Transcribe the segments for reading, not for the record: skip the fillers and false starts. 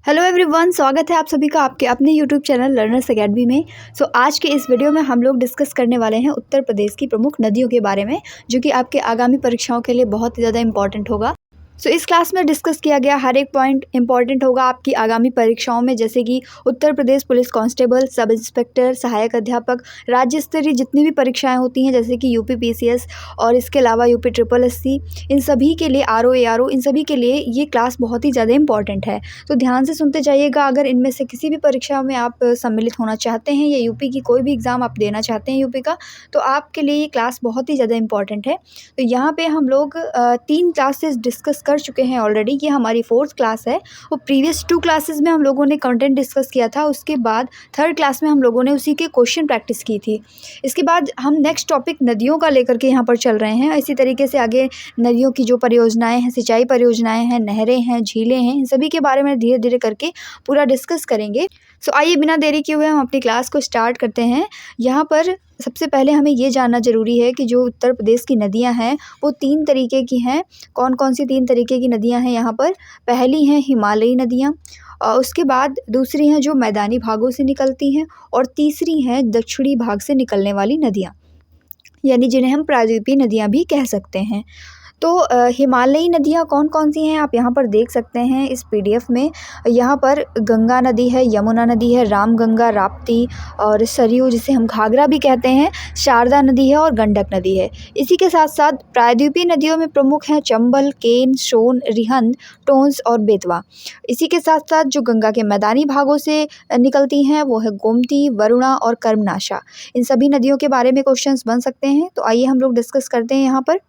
Hello everyone, स्वागत है आप सभी का आपके अपने यूट्यूब चैनल लर्नर्स एकेडमी में। आज के इस वीडियो में हम लोग डिस्कस करने वाले हैं उत्तर प्रदेश की प्रमुख नदियों के बारे में, जो कि आपके आगामी परीक्षाओं के लिए बहुत ही ज़्यादा इंपॉर्टेंट होगा। इस क्लास में डिस्कस किया गया हर एक पॉइंट इंपॉर्टेंट होगा आपकी आगामी परीक्षाओं में, जैसे कि Uttar Pradesh police constable, sub inspector, सहायक अध्यापक, राज्य स्तरीय जितनी भी परीक्षाएं होती हैं जैसे कि यूपी पीसीएस और इसके अलावा यूपी ट्रिपल एससी, इन सभी के लिए आरओ एआरओ, इन सभी के लिए ये क्लास बहुत ही ज़्यादा इंपॉर्टेंट है। तो ध्यान से सुनते जाइएगा। अगर इनमें से किसी भी परीक्षा में आप सम्मिलित होना चाहते हैं या यूपी की कोई भी एग्ज़ाम आप देना चाहते हैं यूपी का, तो आपके लिए ये क्लास बहुत ही ज़्यादा इंपॉर्टेंट है। तो यहाँ पे हम लोग 3 क्लासेस डिस्कस कर चुके हैं ऑलरेडी। ये हमारी 4th क्लास है। वो प्रीवियस 2 क्लासेस में हम लोगों ने कंटेंट डिस्कस किया था, उसके बाद 3rd क्लास में हम लोगों ने उसी के क्वेश्चन प्रैक्टिस की थी। इसके बाद हम नेक्स्ट टॉपिक नदियों का लेकर के यहाँ पर चल रहे हैं। इसी तरीके से आगे नदियों की जो परियोजनाएं हैं, सिंचाई परियोजनाएं हैं, नहरें हैं, झीलें हैं, इन सभी के बारे में धीरे धीरे करके पूरा डिस्कस करेंगे। आइए बिना देरी किए हुए हम अपनी क्लास को स्टार्ट करते हैं। यहाँ पर सबसे पहले हमें ये जानना ज़रूरी है कि जो उत्तर प्रदेश की नदियाँ हैं वो 3 तरीके की हैं। कौन कौन सी 3 तरीके की नदियाँ हैं यहाँ पर? पहली हैं हिमालयी नदियाँ, उसके बाद दूसरी हैं जो मैदानी भागों से निकलती हैं, और तीसरी हैं दक्षिणी भाग से निकलने वाली नदियाँ, यानी जिन्हें हम प्रायद्वीपीय नदियाँ भी कह सकते हैं। तो हिमालयी नदियाँ कौन कौन सी हैं आप यहाँ पर देख सकते हैं इस पीडीएफ में। यहाँ पर गंगा नदी है, यमुना नदी है, रामगंगा, राप्ती और सरयू, जिसे हम घाघरा भी कहते हैं, शारदा नदी है और गंडक नदी है। इसी के साथ साथ प्रायद्वीपीय नदियों में प्रमुख हैं चंबल, केन, सोन, रिहंद, टोंस और बेतवा। इसी के साथ साथ जो गंगा के मैदानी भागों से निकलती हैं वो है गोमती, वरुणा और कर्मनाशा। इन सभी नदियों के बारे में क्वेश्चंस बन सकते हैं। तो आइए हम लोग डिस्कस करते हैं यहाँ पर।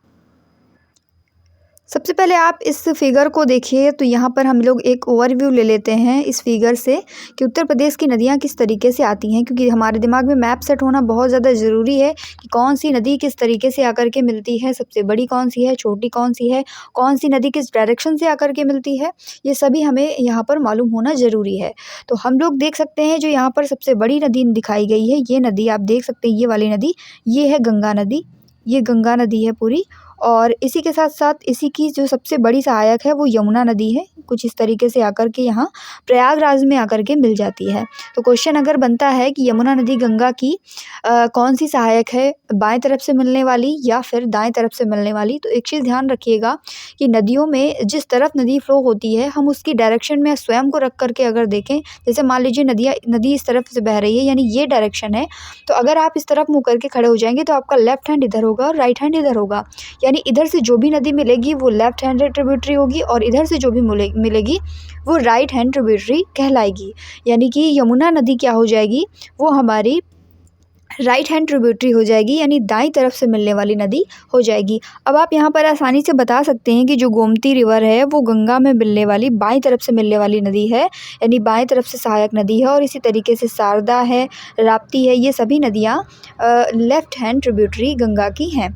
सबसे पहले आप इस फिगर को देखिए। तो यहाँ पर हम लोग एक ओवरव्यू ले लेते हैं इस फिगर से कि उत्तर प्रदेश की नदियाँ किस तरीके से आती हैं, क्योंकि हमारे दिमाग में मैप सेट होना बहुत ज़्यादा ज़रूरी है कि कौन सी नदी किस तरीके से आकर के मिलती है, सबसे बड़ी कौन सी है, छोटी कौन सी है, कौन सी नदी किस डायरेक्शन से आकर के मिलती है, ये सभी हमें यहाँ पर मालूम होना ज़रूरी है। तो हम लोग देख सकते हैं जो यहाँ पर सबसे बड़ी नदी दिखाई गई है, ये नदी आप देख सकते हैं, ये वाली नदी, ये है गंगा नदी। ये गंगा नदी है पूरी, और इसी के साथ साथ इसी की जो सबसे बड़ी सहायक है वो यमुना नदी है। कुछ इस तरीके से आकर के यहाँ प्रयागराज में आकर के मिल जाती है। तो क्वेश्चन अगर बनता है कि यमुना नदी गंगा की कौन सी सहायक है, बाएं तरफ से मिलने वाली या फिर दाएं तरफ से मिलने वाली, तो एक चीज़ ध्यान रखिएगा कि नदियों में जिस तरफ नदी फ्लो होती है हम उसकी डायरेक्शन में स्वयं को रख करके अगर देखें, जैसे मान लीजिए नदी इस तरफ से बह रही है, यानी ये डायरेक्शन है, तो अगर आप इस तरफ मुँह करके खड़े हो जाएंगे तो आपका लेफ्ट हैंड इधर होगा और राइट हैंड इधर होगा, यानी इधर से जो भी नदी मिलेगी वो लेफ्ट हैंड ट्रिब्यूटरी होगी और इधर से जो भी मिलेगी वो राइट हैंड ट्रिब्यूटरी कहलाएगी। यानी कि यमुना नदी क्या हो जाएगी, वो हमारी राइट हैंड ट्रिब्यूटरी हो जाएगी, यानी दाईं तरफ से मिलने वाली नदी हो जाएगी। अब आप यहाँ पर आसानी से बता सकते हैं कि जो गोमती रिवर है वो गंगा में मिलने वाली बाईं तरफ से मिलने वाली नदी है, यानी बाईं तरफ से सहायक नदी है। और इसी तरीके से शारदा है, राप्ती है, ये सभी नदियाँ लेफ्ट हैंड ट्रिब्यूटरी गंगा की हैं।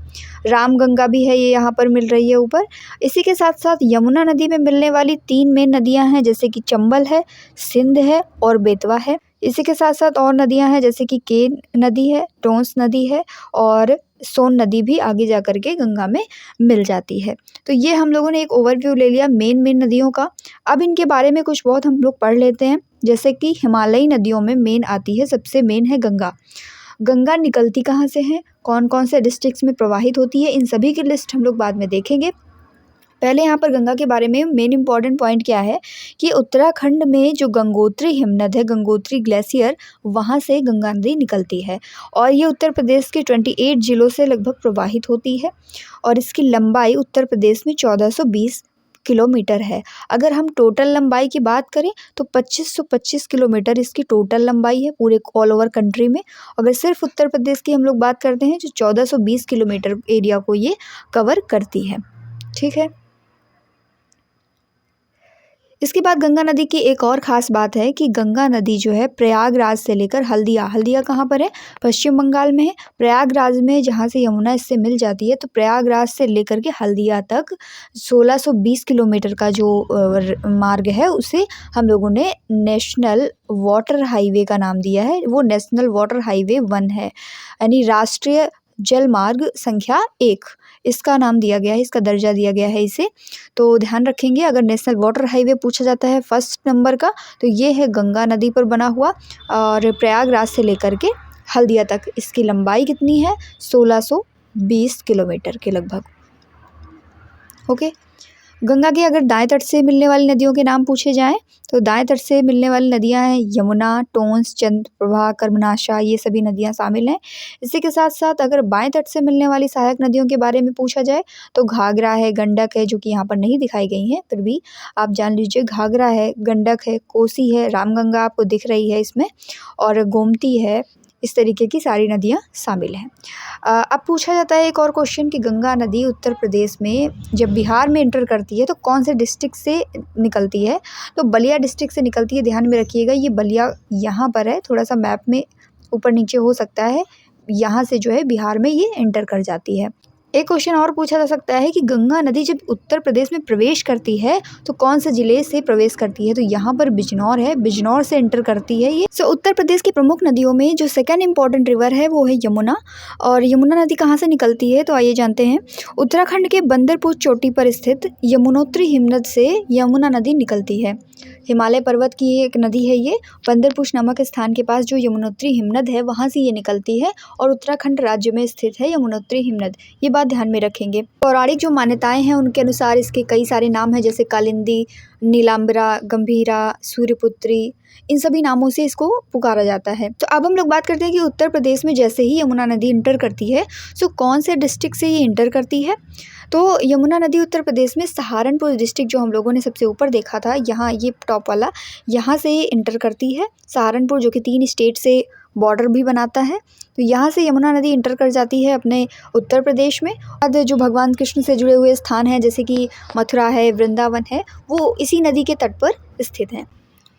रामगंगा भी है, ये यहाँ पर मिल रही है ऊपर। इसी के साथ साथ यमुना नदी में मिलने वाली 3 मेन नदियाँ हैं, जैसे कि चंबल है, सिंध है और बेतवा है। इसी के साथ साथ और नदियां हैं जैसे कि केन नदी है, टोंस नदी है और सोन नदी भी आगे जा कर के गंगा में मिल जाती है। तो ये हम लोगों ने एक ओवरव्यू ले लिया मेन नदियों का। अब इनके बारे में कुछ बहुत हम लोग पढ़ लेते हैं। जैसे कि हिमालयी नदियों में मेन आती है, सबसे मेन है गंगा। गंगा निकलती कहाँ से है, कौन कौन से डिस्ट्रिक्ट्स में प्रवाहित होती है, इन सभी की लिस्ट हम लोग बाद में देखेंगे। पहले यहाँ पर गंगा के बारे में मेन इंपॉर्टेंट पॉइंट क्या है कि उत्तराखंड में जो गंगोत्री हिमनद है, गंगोत्री ग्लेशियर, वहाँ से गंगा नदी निकलती है और ये उत्तर प्रदेश के 28 जिलों से लगभग प्रवाहित होती है और इसकी लंबाई उत्तर प्रदेश में 1420 किलोमीटर है। अगर हम टोटल लंबाई की बात करें तो 2525 किलोमीटर इसकी टोटल लंबाई है पूरे ऑल ओवर कंट्री में। अगर सिर्फ उत्तर प्रदेश की हम लोग बात करते हैं जो 1420 किलोमीटर एरिया को ये कवर करती है। ठीक है। इसके बाद गंगा नदी की एक और ख़ास बात है कि गंगा नदी जो है प्रयागराज से लेकर हल्दिया कहाँ पर है, पश्चिम बंगाल में है। प्रयागराज में जहाँ से यमुना इससे मिल जाती है, तो प्रयागराज से लेकर के हल्दिया तक 1620 किलोमीटर का जो मार्ग है उसे हम लोगों ने नेशनल वाटर हाईवे का नाम दिया है। वो नेशनल वाटर हाईवे 1 है, यानी राष्ट्रीय जल मार्ग संख्या 1। इसका नाम दिया गया है, इसका दर्जा दिया गया है इसे। तो ध्यान रखेंगे अगर नेशनल वाटर हाईवे पूछा जाता है फर्स्ट नंबर का तो ये है गंगा नदी पर बना हुआ, और प्रयागराज से लेकर के हल्दिया तक इसकी लंबाई कितनी है, 1620 किलोमीटर के लगभग। ओके, गंगा के अगर दाएं तट से मिलने वाली नदियों के नाम पूछे जाएं तो दाएं तट से मिलने वाली नदियां हैं यमुना, टोंस, चंद्रप्रभा, कर्मनाशा, ये सभी नदियां शामिल हैं। इसी के साथ साथ अगर बाएं तट से मिलने वाली सहायक नदियों के बारे में पूछा जाए तो घाघरा है, गंडक है, जो कि यहाँ पर नहीं दिखाई गई हैं, फिर भी आप जान लीजिए घाघरा है, गंडक है, कोसी है, रामगंगा आपको दिख रही है इसमें, और गोमती है। इस तरीके की सारी नदियाँ शामिल हैं। अब पूछा जाता है एक और क्वेश्चन कि गंगा नदी उत्तर प्रदेश में जब बिहार में एंटर करती है तो कौन से डिस्ट्रिक्ट से निकलती है, तो बलिया डिस्ट्रिक्ट से निकलती है। ध्यान में रखिएगा ये बलिया यहाँ पर है, थोड़ा सा मैप में ऊपर नीचे हो सकता है, यहाँ से जो है बिहार में ये एंटर कर जाती है। एक क्वेश्चन और पूछा जा सकता है कि गंगा नदी जब उत्तर प्रदेश में प्रवेश करती है तो कौन से जिले से प्रवेश करती है, तो यहाँ पर बिजनौर है, बिजनौर से एंटर करती है ये। उत्तर प्रदेश की प्रमुख नदियों में जो सेकंड इंपॉर्टेंट रिवर है वो है यमुना। और यमुना नदी कहाँ से निकलती है, तो आइए जानते हैं। उत्तराखंड के बंदरपुर चोटी पर स्थित यमुनोत्री हिमनद से यमुना नदी निकलती है। हिमालय पर्वत की एक नदी है ये, बंदरपुर नामक स्थान के पास जो यमुनोत्री हिमनद है वहाँ से ये निकलती है, और उत्तराखंड राज्य में स्थित है यमुनोत्री हिमनद, ये बात ध्यान में रखेंगे। पौराणिक जो मान्यताएं हैं उनके अनुसार इसके कई सारे नाम हैं, जैसे कालिंदी, नीलांबरा, गंभीरा, सूर्यपुत्री, इन सभी नामों से इसको पुकारा जाता है। तो अब हम लोग बात करते हैं कि उत्तर प्रदेश में जैसे ही यमुना नदी इंटर करती है सो कौन से डिस्ट्रिक्ट से ये इंटर करती है, तो यमुना नदी उत्तर प्रदेश में सहारनपुर डिस्ट्रिक्ट जो हम लोगों ने सबसे ऊपर देखा था, यहाँ ये टॉप वाला, यहाँ से ये इंटर करती है। सहारनपुर जो कि 3 स्टेट से बॉर्डर भी बनाता है, तो यहाँ से यमुना नदी इंटर कर जाती है अपने उत्तर प्रदेश में। बाद जो भगवान कृष्ण से जुड़े हुए स्थान हैं जैसे कि मथुरा है, वृंदावन है, वो इसी नदी के तट पर स्थित हैं।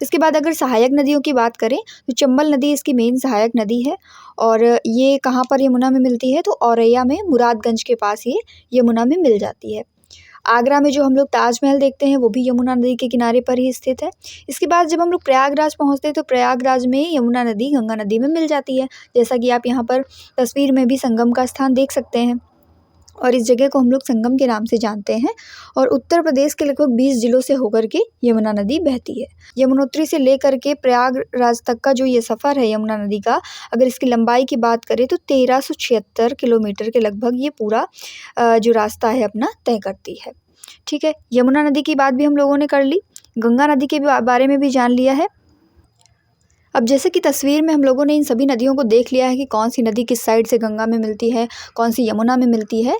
इसके बाद अगर सहायक नदियों की बात करें तो चंबल नदी इसकी मेन सहायक नदी है, और ये कहाँ पर यमुना में मिलती है, तो औरैया में, मुरादगंज के पास ये यमुना में मिल जाती है। आगरा में जो हम लोग ताजमहल देखते हैं वो भी यमुना नदी के किनारे पर ही स्थित है। इसके बाद जब हम लोग प्रयागराज पहुँचते हैं तो प्रयागराज में यमुना नदी गंगा नदी में मिल जाती है, जैसा कि आप यहाँ पर तस्वीर में भी संगम का स्थान देख सकते हैं, और इस जगह को हम लोग संगम के नाम से जानते हैं। और उत्तर प्रदेश के लगभग 20 जिलों से होकर के यमुना नदी बहती है। यमुनोत्री से लेकर के प्रयागराज तक का जो ये सफ़र है यमुना नदी का, अगर इसकी लंबाई की बात करें तो 1376 किलोमीटर के लगभग ये पूरा जो रास्ता है अपना तय करती है। ठीक है, यमुना नदी की बात भी हम लोगों ने कर ली, गंगा नदी के बारे में भी जान लिया है। अब जैसे कि तस्वीर में हम लोगों ने इन सभी नदियों को देख लिया है कि कौन सी नदी किस साइड से गंगा में मिलती है, कौन सी यमुना में मिलती है।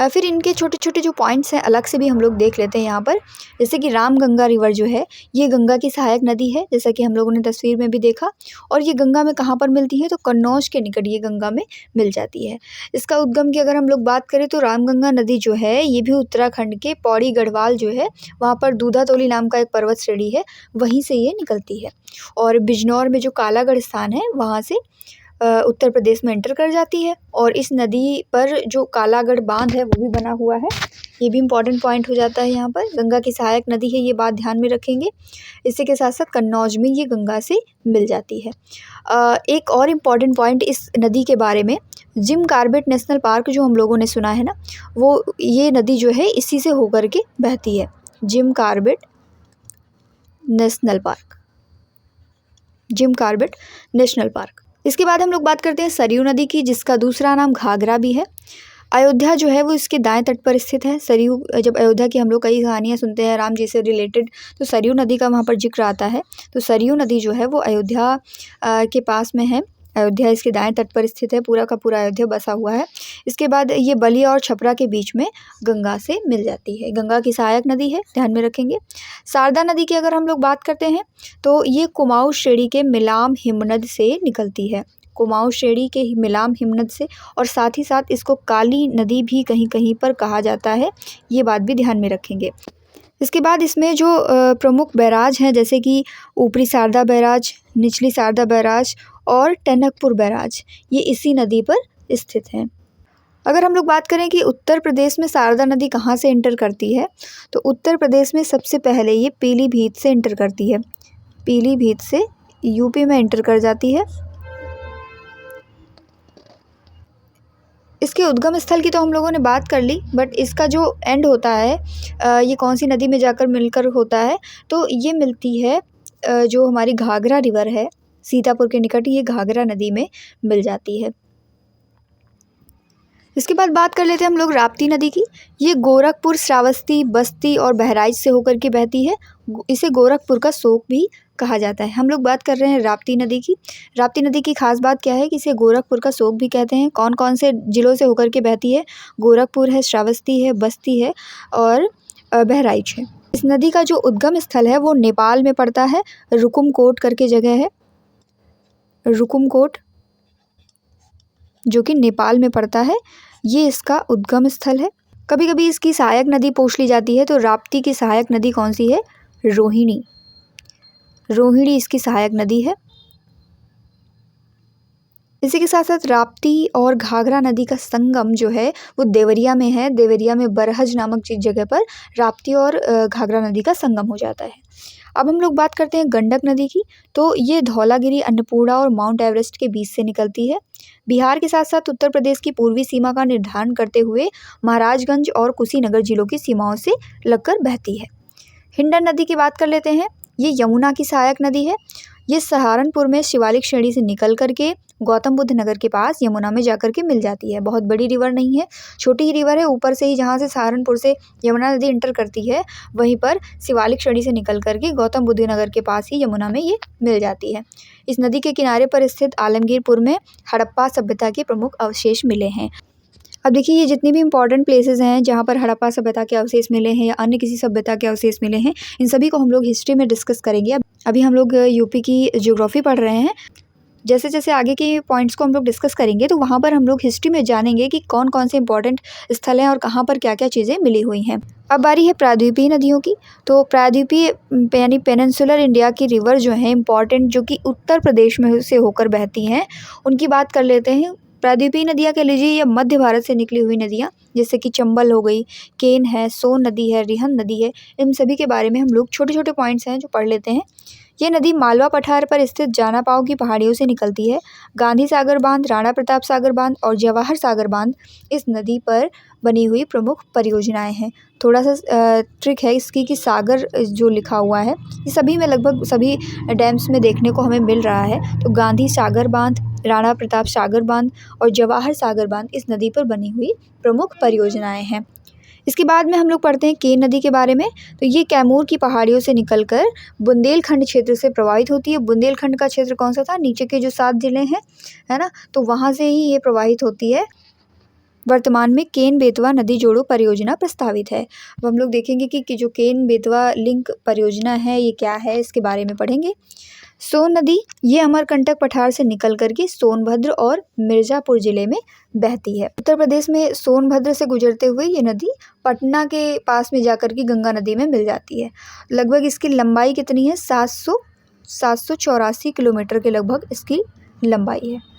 फिर इनके छोटे छोटे जो पॉइंट्स हैं अलग से भी हम लोग देख लेते हैं यहाँ पर। जैसे कि रामगंगा रिवर जो है ये गंगा की सहायक नदी है, जैसा कि हम लोगों ने तस्वीर में भी देखा। और ये गंगा में कहाँ पर मिलती है, तो कन्नौज के निकट ये गंगा में मिल जाती है। इसका उद्गम की अगर हम लोग बात करें तो रामगंगा नदी जो है ये भी उत्तराखंड के पौड़ी गढ़वाल जो है वहाँ पर दूधातोली नाम का एक पर्वत श्रेणी है, वहीं से ये निकलती है। और बिजनौर में जो कालागढ़ स्थान है वहाँ से उत्तर प्रदेश में एंटर कर जाती है। और इस नदी पर जो कालागढ़ बांध है वो भी बना हुआ है, ये भी इम्पॉर्टेंट पॉइंट हो जाता है। यहाँ पर गंगा की सहायक नदी है, ये बात ध्यान में रखेंगे। इसी के साथ साथ कन्नौज में ये गंगा से मिल जाती है। एक और इम्पॉर्टेंट पॉइंट इस नदी के बारे में, जिम कॉर्बेट नेशनल पार्क जो हम लोगों ने सुना है ना, वो ये नदी जो है इसी से होकर के बहती है, Jim Corbett national park, Jim Corbett national park. इसके बाद हम लोग बात करते हैं सरयू नदी की, जिसका दूसरा नाम घाघरा भी है। अयोध्या जो है वो इसके दाएं तट पर स्थित है। सरयू, जब अयोध्या की हम लोग कई कहानियाँ सुनते हैं राम जी से रिलेटेड, तो सरयू नदी का वहाँ पर जिक्र आता है। तो सरयू नदी जो है वो अयोध्या के पास में है, अयोध्या इसके दाएं तट पर स्थित है, पूरा का पूरा अयोध्या बसा हुआ है। इसके बाद ये बलिया और छपरा के बीच में गंगा से मिल जाती है, गंगा की सहायक नदी है, ध्यान में रखेंगे। शारदा नदी की अगर हम लोग बात करते हैं तो ये कुमाऊं श्रेणी के मिलाम हिमनद से निकलती है, कुमाऊं श्रेणी के मिलाम हिमनद से। और साथ ही साथ इसको काली नदी भी कहीं कहीं पर कहा जाता है, ये बात भी ध्यान में रखेंगे। इसके बाद इसमें जो प्रमुख बैराज हैं जैसे कि ऊपरी शारदा बैराज, निचली शारदा बैराज और टनकपुर बैराज, ये इसी नदी पर स्थित हैं। अगर हम लोग बात करें कि उत्तर प्रदेश में शारदा नदी कहाँ से एंटर करती है, तो उत्तर प्रदेश में सबसे पहले ये पीलीभीत से एंटर करती है, पीलीभीत से यूपी में एंटर कर जाती है। इसके उद्गम स्थल की तो हम लोगों ने बात कर ली, बट इसका जो एंड होता है ये कौन सी नदी में जाकर मिलकर होता है, तो ये मिलती है जो हमारी घाघरा रिवर है सीतापुर के निकट, ये घाघरा नदी में मिल जाती है। इसके बाद बात कर लेते हैं हम लोग राप्ती नदी की। ये गोरखपुर, श्रावस्ती, बस्ती और बहराइच से होकर के बहती है। इसे गोरखपुर का शोक भी कहा जाता है। हम लोग बात कर रहे हैं राप्ती नदी की। राप्ती नदी की खास बात क्या है कि इसे गोरखपुर का शोक भी कहते हैं। कौन कौन से जिलों से होकर के बहती है? गोरखपुर है, श्रावस्ती है, बस्ती है और बहराइच है। इस नदी का जो उद्गम स्थल है वो नेपाल में पड़ता है। रुकुमकोट करके जगह है, रुकुमकोट, जो कि नेपाल में पड़ता है, ये इसका उद्गम स्थल है। कभी कभी इसकी सहायक नदी पूछ ली जाती है, तो राप्ती की सहायक नदी कौन सी है? रोहिणी। रोहिणी इसकी सहायक नदी है। इसी के साथ साथ राप्ती और घाघरा नदी का संगम जो है वो देवरिया में है। देवरिया में बरहज नामक जगह पर राप्ती और घाघरा नदी का संगम हो जाता है। अब हम लोग बात करते हैं गंडक नदी की। तो ये धौलागिरी, अन्नपूर्णा और माउंट एवरेस्ट के बीच से निकलती है। बिहार के साथ साथ उत्तर प्रदेश की पूर्वी सीमा का निर्धारण करते हुए महाराजगंज और कुशीनगर जिलों की सीमाओं से लगकर बहती है। हिंडन नदी की बात कर लेते हैं। ये यमुना की सहायक नदी है। ये सहारनपुर में शिवालिक श्रेणी से निकल करके गौतम बुद्ध नगर के पास यमुना में जाकर के मिल जाती है। बहुत बड़ी रिवर नहीं है, छोटी ही रिवर है। ऊपर से ही जहाँ से सहारनपुर से यमुना नदी इंटर करती है, वहीं पर शिवालिक श्रेणी से निकल करके गौतम बुद्ध नगर के पास ही यमुना में ये मिल जाती है। इस नदी के किनारे पर स्थित आलमगीरपुर में हड़प्पा सभ्यता के प्रमुख अवशेष मिले हैं। अब देखिए, ये जितनी भी इंपॉर्टेंट प्लेसेस हैं जहाँ पर हड़प्पा सभ्यता के अवशेष मिले हैं या अन्य किसी सभ्यता के अवशेष मिले हैं, इन सभी को हम लोग हिस्ट्री में डिस्कस करेंगे। अभी हम लोग यूपी की ज्योग्राफी पढ़ रहे हैं। जैसे जैसे आगे के पॉइंट्स को हम लोग डिस्कस करेंगे, तो वहाँ पर हम लोग हिस्ट्री में जानेंगे कि कौन कौन से इंपॉर्टेंट स्थल हैं और कहाँ पर क्या क्या चीज़ें मिली हुई हैं। अब बारी है प्रायद्वीपीय नदियों की। तो प्रायद्वीपीय यानी पेनिनसुलर इंडिया की रिवर जो है इंपॉर्टेंट, जो कि उत्तर प्रदेश में से होकर बहती हैं, उनकी बात कर लेते हैं। प्रायद्वीपीय नदियाँ कह लीजिए या मध्य भारत से निकली हुई नदियाँ, जैसे कि चंबल हो गई, केन है, सोन नदी है, रिहंद नदी है, इन सभी के बारे में हम लोग छोटे छोटे पॉइंट्स हैं जो पढ़ लेते हैं। ये नदी मालवा पठार पर स्थित जानापाव की पहाड़ियों से निकलती है। गांधी सागर बांध, राणा प्रताप सागर बांध और जवाहर सागर बांध इस नदी पर बनी हुई प्रमुख परियोजनाएं हैं। थोड़ा सा ट्रिक है इसकी कि सागर जो लिखा हुआ है ये सभी में, लगभग सभी डैम्स में देखने को हमें मिल रहा है। तो गांधी सागर बांध, राणा प्रताप सागर बांध और जवाहर सागर बांध इस नदी पर बनी हुई प्रमुख परियोजनाएं हैं। इसके बाद में हम लोग पढ़ते हैं केन नदी के बारे में। तो ये कैमूर की पहाड़ियों से निकलकर बुंदेलखंड क्षेत्र से प्रवाहित होती है। बुंदेलखंड का क्षेत्र कौन सा था? नीचे के जो 7 जिले हैं, है ना, तो वहाँ से ही ये प्रवाहित होती है। वर्तमान में केन बेतवा नदी जोड़ो परियोजना प्रस्तावित है। अब हम लोग देखेंगे कि जो केन बेतवा लिंक परियोजना है ये क्या है, इसके बारे में पढ़ेंगे। सोन नदी ये अमरकंटक पठार से निकल करके सोनभद्र और मिर्ज़ापुर जिले में बहती है। उत्तर प्रदेश में सोनभद्र से गुजरते हुए ये नदी पटना के पास में जाकर के गंगा नदी में मिल जाती है। लगभग इसकी लंबाई कितनी है? 784 किलोमीटर के लगभग इसकी लंबाई है।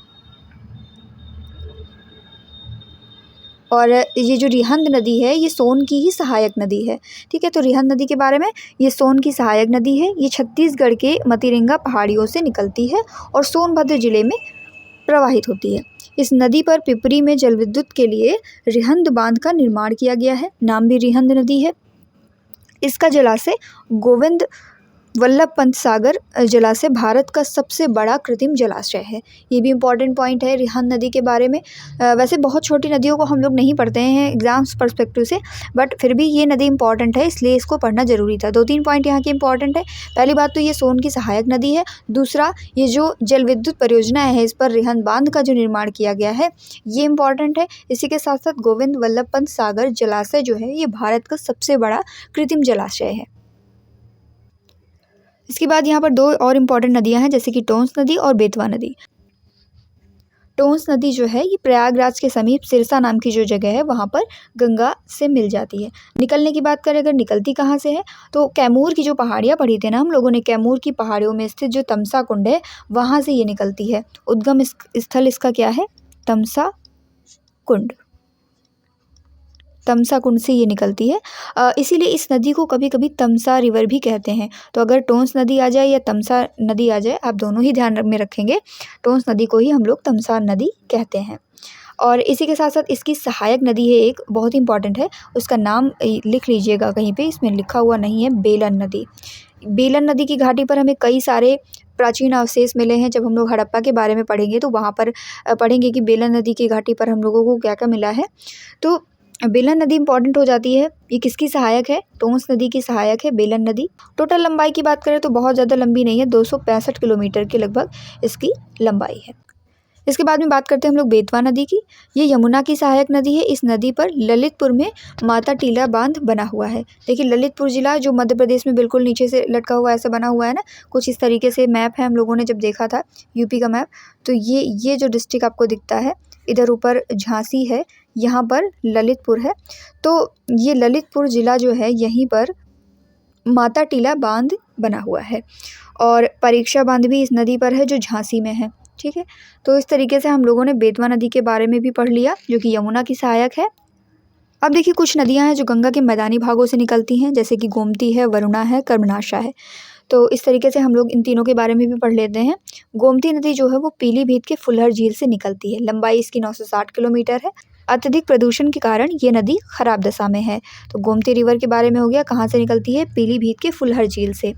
और ये जो रिहंद नदी है ये सोन की ही सहायक नदी है। ठीक है, तो रिहंद नदी के बारे में, ये सोन की सहायक नदी है। ये छत्तीसगढ़ के मतिरिंगा पहाड़ियों से निकलती है और सोनभद्र जिले में प्रवाहित होती है। इस नदी पर पिपरी में जल विद्युत के लिए रिहंद बांध का निर्माण किया गया है। नाम भी रिहंद नदी है। इसका जलाशय गोविंद वल्लभ पंत सागर जलाशय भारत का सबसे बड़ा कृत्रिम जलाशय है। ये भी इम्पॉर्टेंट पॉइंट है रिहंद नदी के बारे में। वैसे बहुत छोटी नदियों को हम लोग नहीं पढ़ते हैं एग्जाम्स पर्सपेक्टिव से, बट फिर भी ये नदी इंपॉर्टेंट है, इसलिए इसको पढ़ना ज़रूरी था। 2-3 पॉइंट यहाँ के इंपॉर्टेंट है। पहली बात तो ये सोन की सहायक नदी है। दूसरा, ये जो जल विद्युत परियोजना है इस पर रिहंद बांध का जो निर्माण किया गया है ये इंपॉर्टेंट है। इसी के साथ साथ गोविंद वल्लभ पंत सागर जलाशय जो है ये भारत का सबसे बड़ा कृत्रिम जलाशय है। इसके बाद यहाँ पर 2 और इम्पॉर्टेंट नदियाँ हैं, जैसे कि टोंस नदी और बेतवा नदी। टोंस नदी जो है ये प्रयागराज के समीप सिरसा नाम की जो जगह है वहाँ पर गंगा से मिल जाती है। निकलने की बात करें, अगर निकलती कहाँ से है, तो कैमूर की जो पहाड़ियाँ पढ़ी थी ना हम लोगों ने, कैमूर की पहाड़ियों में स्थित जो तमसा कुंड है वहाँ से ये निकलती है। उद्गम स्थल इसका क्या है? तमसा कुंड। तमसा कुंड से ये निकलती है, इसीलिए इस नदी को कभी कभी तमसा रिवर भी कहते हैं। तो अगर टोंस नदी आ जाए या तमसा नदी आ जाए, आप दोनों ही ध्यान में रखेंगे, टोंस नदी को ही हम लोग तमसा नदी कहते हैं। और इसी के साथ साथ इसकी सहायक नदी है एक, बहुत ही इंपॉर्टेंट है, उसका नाम लिख लीजिएगा कहीं पे, इसमें लिखा हुआ नहीं है, बेलन नदी। बेलन नदी की घाटी पर हमें कई सारे प्राचीन अवशेष मिले हैं। जब हम लोग हड़प्पा के बारे में पढ़ेंगे तो वहाँ पर पढ़ेंगे कि बेलन नदी की घाटी पर हम लोगों को क्या क्या मिला है। तो बेलन नदी इंपॉर्टेंट हो जाती है। ये किसकी सहायक है? टोंस नदी की सहायक है बेलन नदी। टोटल लंबाई की बात करें तो बहुत ज़्यादा लंबी नहीं है, 265 किलोमीटर के लगभग इसकी लंबाई है। इसके बाद में बात करते हैं हम लोग बेतवा नदी की। ये यमुना की सहायक नदी है। इस नदी पर ललितपुर में माता टीला बांध बना हुआ है। देखिए ललितपुर जिला जो मध्य प्रदेश में बिल्कुल नीचे से लटका हुआ ऐसा बना हुआ है ना, कुछ इस तरीके से मैप है। हम लोगों ने जब देखा था यूपी का मैप, तो ये जो डिस्ट्रिक्ट आपको दिखता है, इधर ऊपर झांसी है, यहाँ पर ललितपुर है। तो ये ललितपुर जिला जो है, यहीं पर माता टीला बांध बना हुआ है और परीक्षा बांध भी इस नदी पर है जो झांसी में है। ठीक है, तो इस तरीके से हम लोगों ने बेतवा नदी के बारे में भी पढ़ लिया जो कि यमुना की सहायक है। अब देखिए कुछ नदियां हैं जो गंगा के मैदानी भागों से निकलती हैं, जैसे कि गोमती है, वरुणा है, कर्मनाशा है। तो इस तरीके से हम लोग इन तीनों के बारे में भी पढ़ लेते हैं। गोमती नदी जो है वो पीलीभीत के फुलहर झील से निकलती है। लंबाई इसकी 960 किलोमीटर है। अत्यधिक प्रदूषण के कारण ये नदी खराब दशा में है। तो गोमती रिवर के बारे में हो गया, कहाँ से निकलती है? पीलीभीत के फुलहर झील से।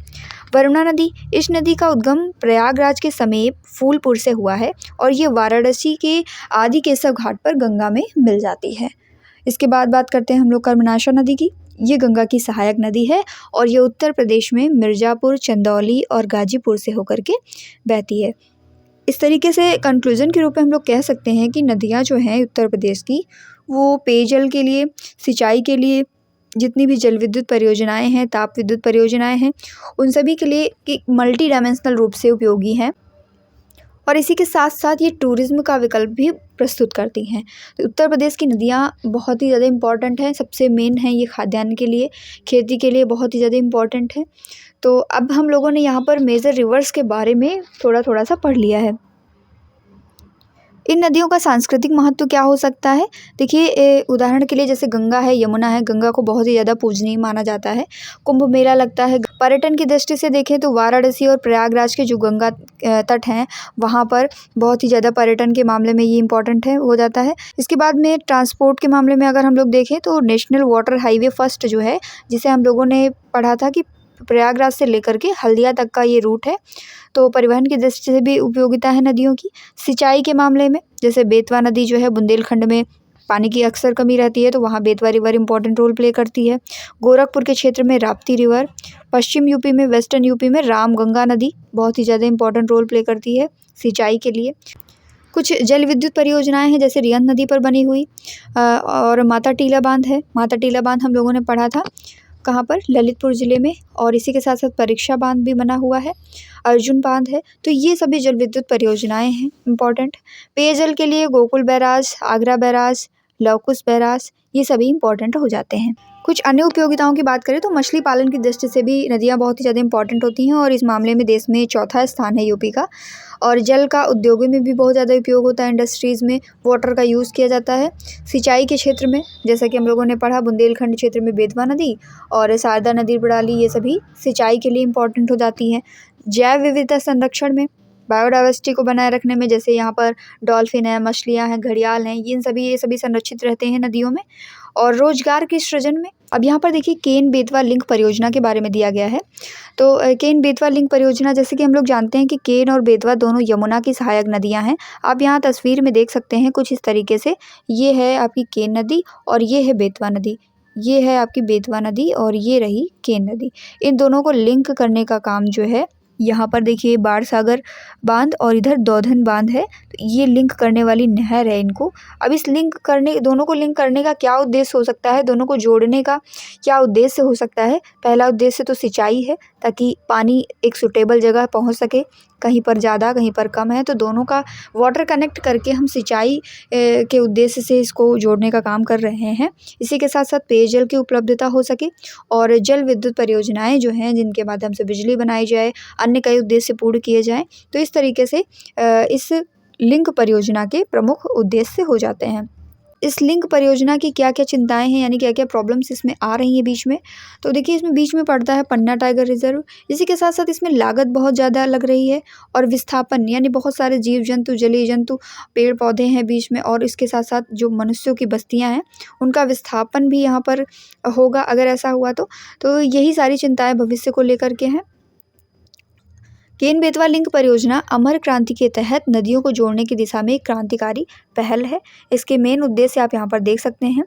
वरुणा नदी, इस नदी का उद्गम प्रयागराज के समीप फूलपुर से हुआ है और ये वाराणसी के आदि केशव घाट पर गंगा में मिल जाती है। इसके बाद बात करते हैं हम लोग कर्मनाशा नदी की। ये गंगा की सहायक नदी है और ये उत्तर प्रदेश में मिर्ज़ापुर, चंदौली और गाजीपुर से होकर के बहती है। इस तरीके से कंक्लूजन के रूप में हम लोग कह सकते हैं कि नदियाँ जो हैं उत्तर प्रदेश की, वो पेयजल के लिए, सिंचाई के लिए, जितनी भी जल विद्युत परियोजनाएँ हैं, ताप विद्युत परियोजनाएँ हैं, उन सभी के लिए एक मल्टी डायमेंशनल रूप से उपयोगी हैं और इसी के साथ साथ ये टूरिज़्म का विकल्प भी प्रस्तुत करती हैं। तो उत्तर प्रदेश की नदियाँ बहुत ही ज़्यादा इम्पॉर्टेंट हैं। सबसे मेन हैं ये खाद्यान्न के लिए, खेती के लिए बहुत ही ज़्यादा इम्पॉर्टेंट है। तो अब हम लोगों ने यहाँ पर मेजर रिवर्स के बारे में थोड़ा थोड़ा सा पढ़ लिया है। इन नदियों का सांस्कृतिक महत्व क्या हो सकता है? देखिए उदाहरण के लिए जैसे गंगा है, यमुना है, गंगा को बहुत ही ज़्यादा पूजनीय माना जाता है। कुंभ मेला लगता है। पर्यटन की दृष्टि से देखें तो वाराणसी और प्रयागराज के जो गंगा तट हैं, वहाँ पर बहुत ही ज़्यादा पर्यटन के मामले में ये इम्पॉर्टेंट है, हो जाता है। इसके बाद में ट्रांसपोर्ट के मामले में अगर हम लोग देखें तो नेशनल वाटर हाईवे फर्स्ट जो है, जिसे हम लोगों ने पढ़ा था कि प्रयागराज से लेकर के हल्दिया तक का ये रूट है, तो परिवहन की दृष्टि से भी उपयोगिता है नदियों की। सिंचाई के मामले में जैसे बेतवा नदी जो है, बुंदेलखंड में पानी की अक्सर कमी रहती है, तो वहाँ Betwa river important role play करती है। गोरखपुर के क्षेत्र में राप्ती रिवर, पश्चिम यूपी में, वेस्टर्न यूपी में रामगंगा नदी बहुत ही ज़्यादा इंपॉर्टेंट रोल प्ले करती है सिंचाई के लिए। कुछ जल विद्युत परियोजनाएं हैं जैसे रियन नदी पर बनी हुई और माता टीला बांध है। माता टीला बांध हम लोगों ने पढ़ा था कहाँ पर? ललितपुर ज़िले में। और इसी के साथ साथ परीक्षा बांध भी बना हुआ है, अर्जुन बांध है। तो ये सभी जल विद्युत परियोजनाएं हैं इम्पॉर्टेंट। पेयजल के लिए Gokul barrage, Agra barrage, Lavkush barrage, ये सभी इम्पॉर्टेंट हो जाते हैं। कुछ अन्य उपयोगिताओं की बात करें तो मछली पालन की दृष्टि से भी नदियाँ बहुत ही ज़्यादा इंपॉर्टेंट होती हैं और इस मामले में देश में चौथा स्थान है यूपी का। और जल का उद्योगों में भी बहुत ज़्यादा उपयोग होता है, इंडस्ट्रीज़ में वाटर का यूज़ किया जाता है। सिंचाई के क्षेत्र में जैसा कि हम लोगों ने पढ़ा, बुंदेलखंड क्षेत्र में बेतवा नदी और शारदा नदी, प्रणाली, ये सभी सिंचाई के लिए इम्पॉर्टेंट हो जाती हैं। जैव विविधता संरक्षण में, बायोडाइवर्सिटी को बनाए रखने में, जैसे यहाँ पर डॉल्फिन है, मछलियाँ हैं, घड़ियाल हैं, ये सभी संरक्षित रहते हैं नदियों में। और रोजगार के सृजन में, अब यहाँ पर देखिए केन बेतवा लिंक परियोजना के बारे में दिया गया है। तो केन बेतवा लिंक परियोजना, जैसे कि हम लोग जानते हैं कि केन और बेतवा दोनों यमुना की सहायक नदियाँ हैं। आप यहाँ तस्वीर में देख सकते हैं कुछ इस तरीके से, ये है आपकी केन नदी और ये है बेतवा नदी। ये है आपकी बेतवा नदी और ये रही केन नदी। इन दोनों को लिंक करने का काम जो है, यहाँ पर देखिए बाणसागर बांध और इधर दौधन बांध है, तो ये लिंक करने वाली नहर है इनको। अब इस दोनों को लिंक करने का क्या उद्देश्य हो सकता है, दोनों को जोड़ने का क्या उद्देश्य हो सकता है? पहला उद्देश्य तो सिंचाई है, ताकि पानी एक सूटेबल जगह पहुँच सके, कहीं पर ज़्यादा कहीं पर कम है, तो दोनों का वाटर कनेक्ट करके हम सिंचाई के उद्देश्य से इसको जोड़ने का काम कर रहे हैं। इसी के साथ साथ पेयजल की उपलब्धता हो सके और जल विद्युत परियोजनाएं जो हैं, जिनके माध्यम से बिजली बनाई जाए, अन्य कई उद्देश्य पूर्ण किए जाएँ। तो इस तरीके से इस लिंक परियोजना के प्रमुख उद्देश्य हो जाते हैं। इस लिंक परियोजना की क्या क्या चिंताएं हैं, यानी क्या क्या प्रॉब्लम्स इसमें आ रही हैं बीच में। तो देखिए इसमें बीच में पड़ता है पन्ना टाइगर रिजर्व। इसी के साथ साथ इसमें लागत बहुत ज़्यादा लग रही है और विस्थापन, यानी बहुत सारे जीव जंतु, जलीय जंतु, पेड़ पौधे हैं बीच में, और इसके साथ साथ जो मनुष्यों की बस्तियां हैं उनका विस्थापन भी यहाँ पर होगा अगर ऐसा हुआ तो यही सारी चिंताएं भविष्य को लेकर के हैं। केन बेतवा लिंक परियोजना अमर क्रांति के तहत नदियों को जोड़ने की दिशा में एक क्रांतिकारी पहल है। इसके मेन उद्देश्य आप यहाँ पर देख सकते हैं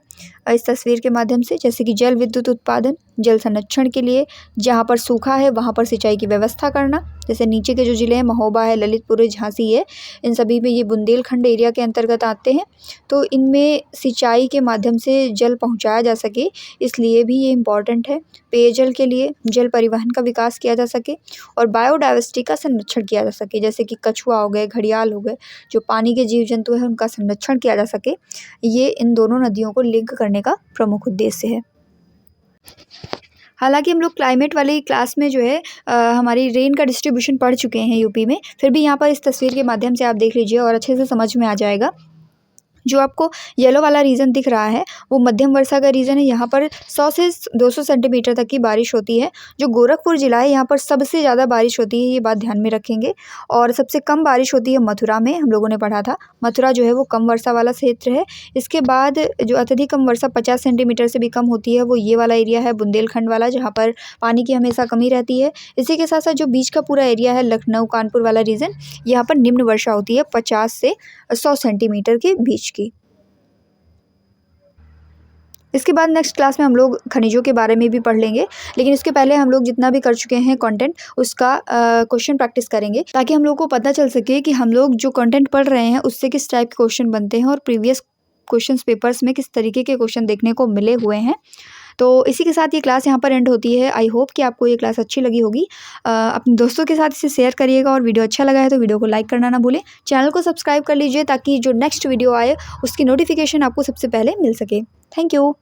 इस तस्वीर के माध्यम से, जैसे कि जल विद्युत उत्पादन, जल संरक्षण के लिए जहाँ पर सूखा है वहाँ पर सिंचाई की व्यवस्था करना। जैसे नीचे के जो ज़िले हैं, महोबा है, ललितपुर है, झांसी है, इन सभी में ये बुंदेलखंड एरिया के अंतर्गत आते हैं। तो इनमें सिंचाई के माध्यम से जल पहुँचाया जा सके, इसलिए भी ये इम्पॉर्टेंट है। पेयजल के लिए जल परिवहन का विकास किया जा सके और बायोडाइवर्सिटी का संरक्षण किया जा सके, जैसे कि कछुआ हो गए, घड़ियाल हो गए, जो पानी के जीव जंतु हैं उनका संरक्षण किया जा सके। ये इन दोनों नदियों को लिंक करने का प्रमुख उद्देश्य है। हालांकि हम लोग क्लाइमेट वाली क्लास में जो है हमारी रेन का डिस्ट्रीब्यूशन पढ़ चुके हैं यूपी में, फिर भी यहाँ पर इस तस्वीर के माध्यम से आप देख लीजिए और अच्छे से समझ में आ जाएगा। जो आपको येलो वाला रीजन दिख रहा है वो मध्यम वर्षा का रीजन है। यहाँ पर 100 से 200 सेंटीमीटर तक की बारिश होती है। जो गोरखपुर ज़िला है यहाँ पर सबसे ज़्यादा बारिश होती है, ये बात ध्यान में रखेंगे। और सबसे कम बारिश होती है मथुरा में, हम लोगों ने पढ़ा था। मथुरा जो है वो कम वर्षा वाला क्षेत्र है। इसके बाद जो अत्यधिक कम वर्षा 50 सेंटीमीटर से भी कम होती है वो ये वाला एरिया है, बुंदेलखंड वाला, जहाँ पर पानी की हमेशा कमी रहती है। इसी के साथ साथ जो बीच का पूरा एरिया है, लखनऊ कानपुर वाला रीजन, यहाँ पर निम्न वर्षा होती है 50 से 100 सेंटीमीटर के बीच की। इसके बाद नेक्स्ट क्लास में हम लोग खनिजों के बारे में भी पढ़ लेंगे, लेकिन इसके पहले हम लोग जितना भी कर चुके हैं कंटेंट उसका क्वेश्चन प्रैक्टिस करेंगे, ताकि हम लोग को पता चल सके कि हम लोग जो कंटेंट पढ़ रहे हैं उससे किस टाइप के क्वेश्चन बनते हैं और प्रीवियस क्वेश्चन पेपर्स में किस तरीके के क्वेश्चन देखने को मिले हुए हैं। तो इसी के साथ ये क्लास यहाँ पर एंड होती है। आई होप कि आपको ये क्लास अच्छी लगी होगी। अपने दोस्तों के साथ इसे शेयर करिएगा और वीडियो अच्छा लगा है तो वीडियो को लाइक करना ना भूलें। चैनल को सब्सक्राइब कर लीजिए ताकि जो नेक्स्ट वीडियो आए उसकी नोटिफिकेशन आपको सबसे पहले मिल सके। Thank you.